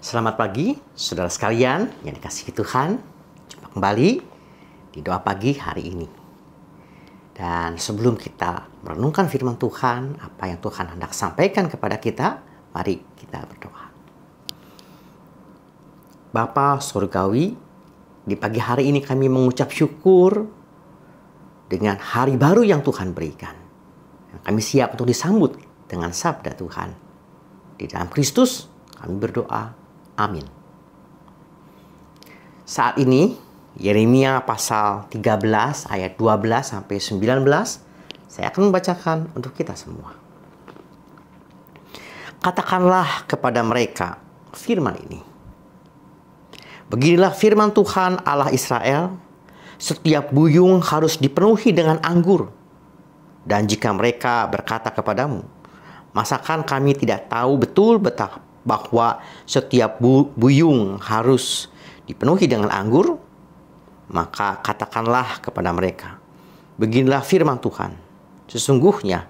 Selamat pagi, saudara sekalian yang dikasihi Tuhan. Jumpa kembali di doa pagi hari ini. Dan sebelum kita merenungkan firman Tuhan, apa yang Tuhan hendak sampaikan kepada kita, mari kita berdoa. Bapa Surgawi, di pagi hari ini kami mengucap syukur dengan hari baru yang Tuhan berikan. Kami siap untuk disambut dengan sabda Tuhan. Di dalam Kristus kami berdoa. Amin. Saat ini, Yeremia pasal 13 ayat 12 sampai 19, saya akan membacakan untuk kita semua. Katakanlah kepada mereka firman ini. Beginilah firman Tuhan Allah Israel, setiap buyung harus dipenuhi dengan anggur. Dan jika mereka berkata kepadamu, masakan kami tidak tahu betul betapa bahwa setiap buyung harus dipenuhi dengan anggur, maka katakanlah kepada mereka, beginilah firman Tuhan, sesungguhnya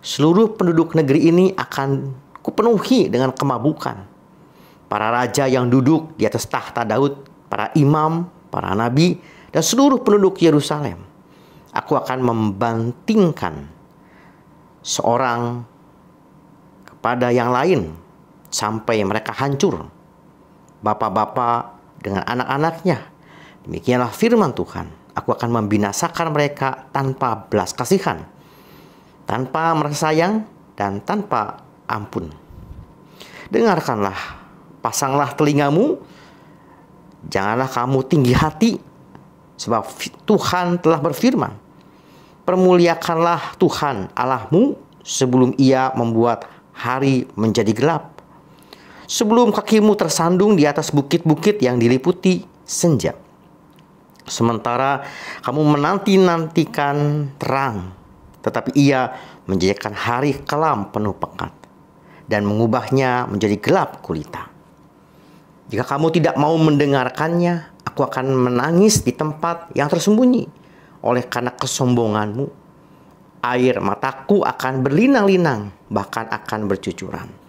seluruh penduduk negeri ini akan kupenuhi dengan kemabukan. Para raja yang duduk di atas tahta Daud, para imam, para nabi, dan seluruh penduduk Yerusalem, aku akan membantingkan seorang kepada yang lain, sampai mereka hancur, bapak-bapak dengan anak-anaknya. Demikianlah firman Tuhan. Aku akan membinasakan mereka tanpa belas kasihan, tanpa merasa sayang, dan tanpa ampun. Dengarkanlah, pasanglah telingamu, janganlah kamu tinggi hati, sebab Tuhan telah berfirman, permuliakanlah Tuhan Allahmu sebelum Ia membuat hari menjadi gelap, sebelum kakimu tersandung di atas bukit-bukit yang diliputi senja. Sementara kamu menanti-nantikan terang, tetapi Ia menjadikan hari kelam penuh pekat dan mengubahnya menjadi gelap gulita. Jika kamu tidak mau mendengarkannya, aku akan menangis di tempat yang tersembunyi. Oleh karena kesombonganmu, air mataku akan berlinang-linang, bahkan akan bercucuran.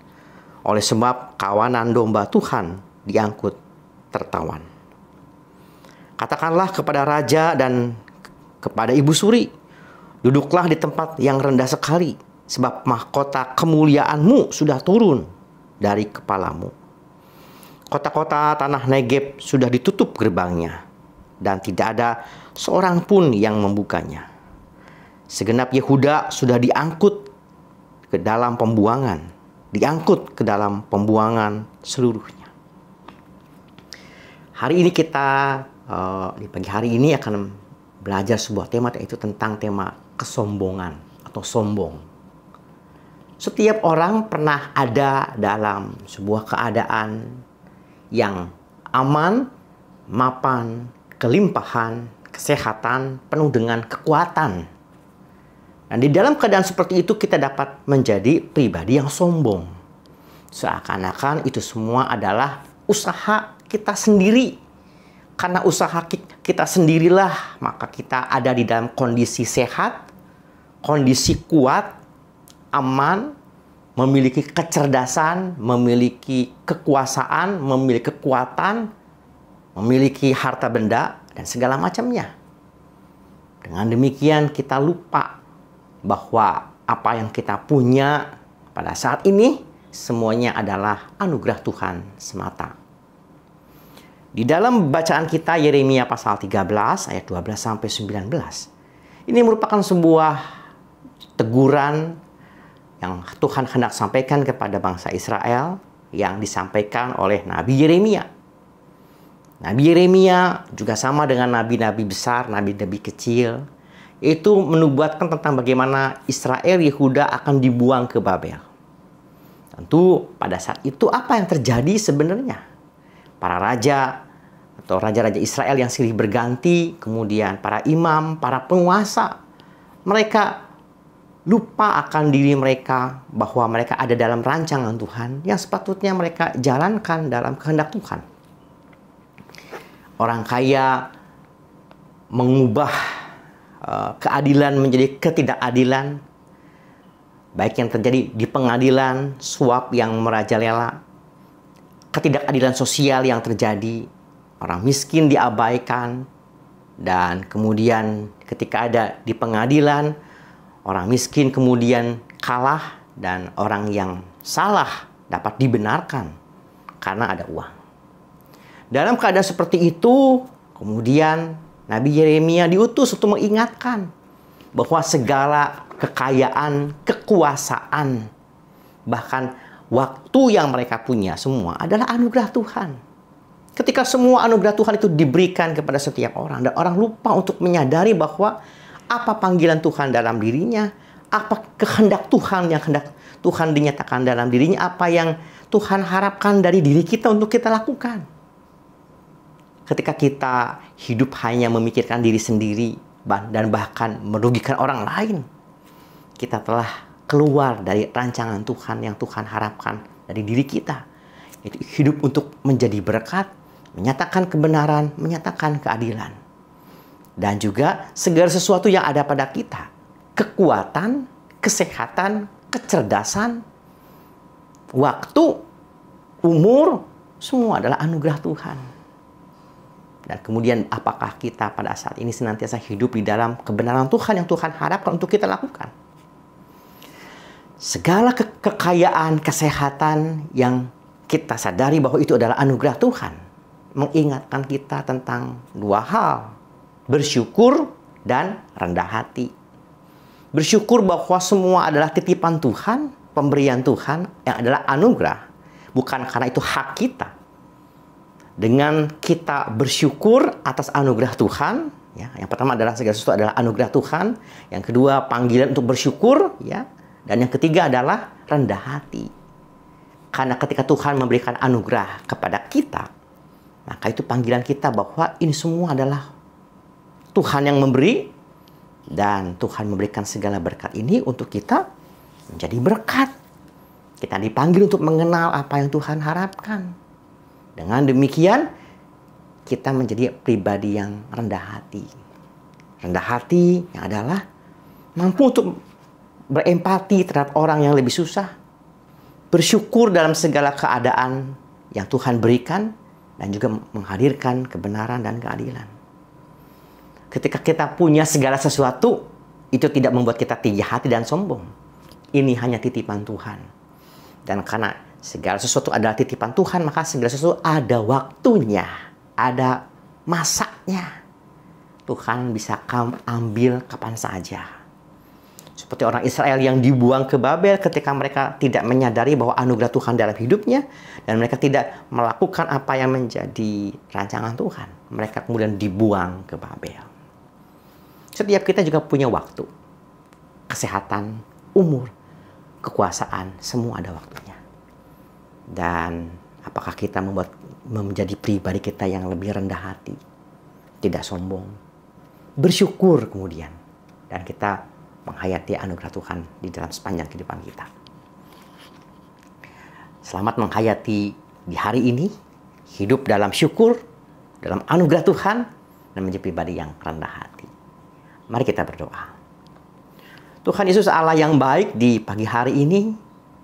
Oleh sebab kawanan domba Tuhan diangkut tertawan. Katakanlah kepada raja dan kepada ibu suri, duduklah di tempat yang rendah sekali, sebab mahkota kemuliaanmu sudah turun dari kepalamu. Kota-kota tanah Negeb sudah ditutup gerbangnya, dan tidak ada seorang pun yang membukanya. Segenap Yehuda sudah diangkut ke dalam pembuangan, seluruhnya. Hari ini kita di pagi hari ini akan belajar sebuah tema, yaitu tentang tema kesombongan atau sombong. Setiap orang pernah ada dalam sebuah keadaan yang aman, mapan, kelimpahan, kesehatan, penuh dengan kekuatan. Dan di dalam keadaan seperti itu kita dapat menjadi pribadi yang sombong. Seakan-akan itu semua adalah usaha kita sendiri. Karena usaha kita sendirilah, maka kita ada di dalam kondisi sehat, kondisi kuat, aman, memiliki kecerdasan, memiliki kekuasaan, memiliki kekuatan, memiliki harta benda, dan segala macamnya. Dengan demikian kita lupa bahwa apa yang kita punya pada saat ini semuanya adalah anugerah Tuhan semata. Di dalam bacaan kita Yeremia pasal 13 ayat 12 sampai 19. Ini merupakan sebuah teguran yang Tuhan hendak sampaikan kepada bangsa Israel yang disampaikan oleh Nabi Yeremia. Nabi Yeremia juga sama dengan nabi-nabi besar, nabi-nabi kecil, itu menubuatkan tentang bagaimana Israel Yehuda akan dibuang ke Babel. Tentu pada saat itu apa yang terjadi sebenarnya? Para raja atau raja-raja Israel yang silih berganti, kemudian para imam, para penguasa, mereka lupa akan diri mereka bahwa mereka ada dalam rancangan Tuhan yang sepatutnya mereka jalankan dalam kehendak Tuhan. Orang kaya mengubah keadilan menjadi ketidakadilan, baik yang terjadi di pengadilan, suap yang merajalela, ketidakadilan sosial yang terjadi, orang miskin diabaikan, dan kemudian ketika ada di pengadilan, orang miskin kemudian kalah dan orang yang salah dapat dibenarkan karena ada uang. Dalam keadaan seperti itu, kemudian Nabi Yeremia diutus untuk mengingatkan bahwa segala kekayaan, kekuasaan, bahkan waktu yang mereka punya semua adalah anugerah Tuhan. Ketika semua anugerah Tuhan itu diberikan kepada setiap orang, dan orang lupa untuk menyadari bahwa apa panggilan Tuhan dalam dirinya, apa kehendak Tuhan yang hendak Tuhan dinyatakan dalam dirinya, apa yang Tuhan harapkan dari diri kita untuk kita lakukan. Ketika kita hidup hanya memikirkan diri sendiri dan bahkan merugikan orang lain, kita telah keluar dari rancangan Tuhan yang Tuhan harapkan dari diri kita. Itu hidup untuk menjadi berkat, menyatakan kebenaran, menyatakan keadilan. Dan juga segala sesuatu yang ada pada kita, kekuatan, kesehatan, kecerdasan, waktu, umur, semua adalah anugerah Tuhan. Dan kemudian apakah kita pada saat ini senantiasa hidup di dalam kebenaran Tuhan yang Tuhan harapkan untuk kita lakukan? Segala kekayaan, kesehatan yang kita sadari bahwa itu adalah anugerah Tuhan, mengingatkan kita tentang dua hal: bersyukur dan rendah hati. Bersyukur bahwa semua adalah titipan Tuhan, pemberian Tuhan yang adalah anugerah, bukan karena itu hak kita. Dengan kita bersyukur atas anugerah Tuhan, ya, yang pertama adalah segala sesuatu adalah anugerah Tuhan, yang kedua panggilan untuk bersyukur, ya, dan yang ketiga adalah rendah hati. Karena ketika Tuhan memberikan anugerah kepada kita, maka itu panggilan kita bahwa ini semua adalah Tuhan yang memberi, dan Tuhan memberikan segala berkat ini untuk kita menjadi berkat. Kita dipanggil untuk mengenal apa yang Tuhan harapkan. Dengan demikian, kita menjadi pribadi yang rendah hati. Rendah hati yang adalah mampu untuk berempati terhadap orang yang lebih susah. Bersyukur dalam segala keadaan yang Tuhan berikan, dan juga menghadirkan kebenaran dan keadilan. Ketika kita punya segala sesuatu, itu tidak membuat kita tinggi hati dan sombong. Ini hanya titipan Tuhan. Dan karena segala sesuatu adalah titipan Tuhan, maka segala sesuatu ada waktunya, ada masaknya. Tuhan bisa ambil kapan saja. Seperti orang Israel yang dibuang ke Babel ketika mereka tidak menyadari bahwa anugerah Tuhan dalam hidupnya, dan mereka tidak melakukan apa yang menjadi rancangan Tuhan. Mereka kemudian dibuang ke Babel. Setiap kita juga punya waktu, kesehatan, umur, kekuasaan, semua ada waktunya. Dan apakah kita menjadi pribadi kita yang lebih rendah hati, tidak sombong, bersyukur kemudian, dan kita menghayati anugerah Tuhan di dalam sepanjang kehidupan kita. Selamat menghayati di hari ini, hidup dalam syukur, dalam anugerah Tuhan, dan menjadi pribadi yang rendah hati. Mari kita berdoa. Tuhan Yesus Allah yang baik, di pagi hari ini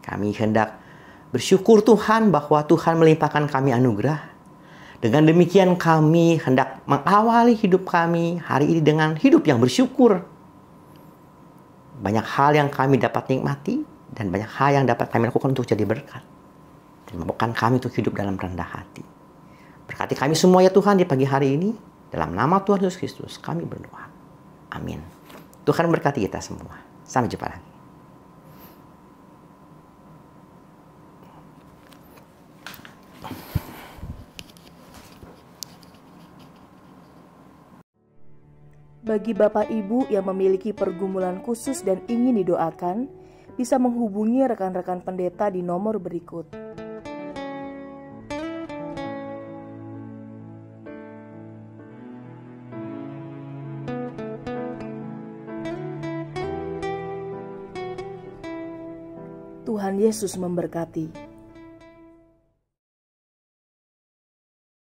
kami hendak bersyukur Tuhan bahwa Tuhan melimpahkan kami anugerah. Dengan demikian kami hendak mengawali hidup kami hari ini dengan hidup yang bersyukur. Banyak hal yang kami dapat nikmati, dan banyak hal yang dapat kami lakukan untuk jadi berkat. Dan mampukan kami untuk hidup dalam rendah hati. Berkati kami semua ya Tuhan di pagi hari ini. Dalam nama Tuhan Yesus Kristus kami berdoa. Amin. Tuhan berkati kita semua. Sampai jumpa lagi. Bagi Bapak Ibu yang memiliki pergumulan khusus dan ingin didoakan, bisa menghubungi rekan-rekan pendeta di nomor berikut. Tuhan Yesus memberkati.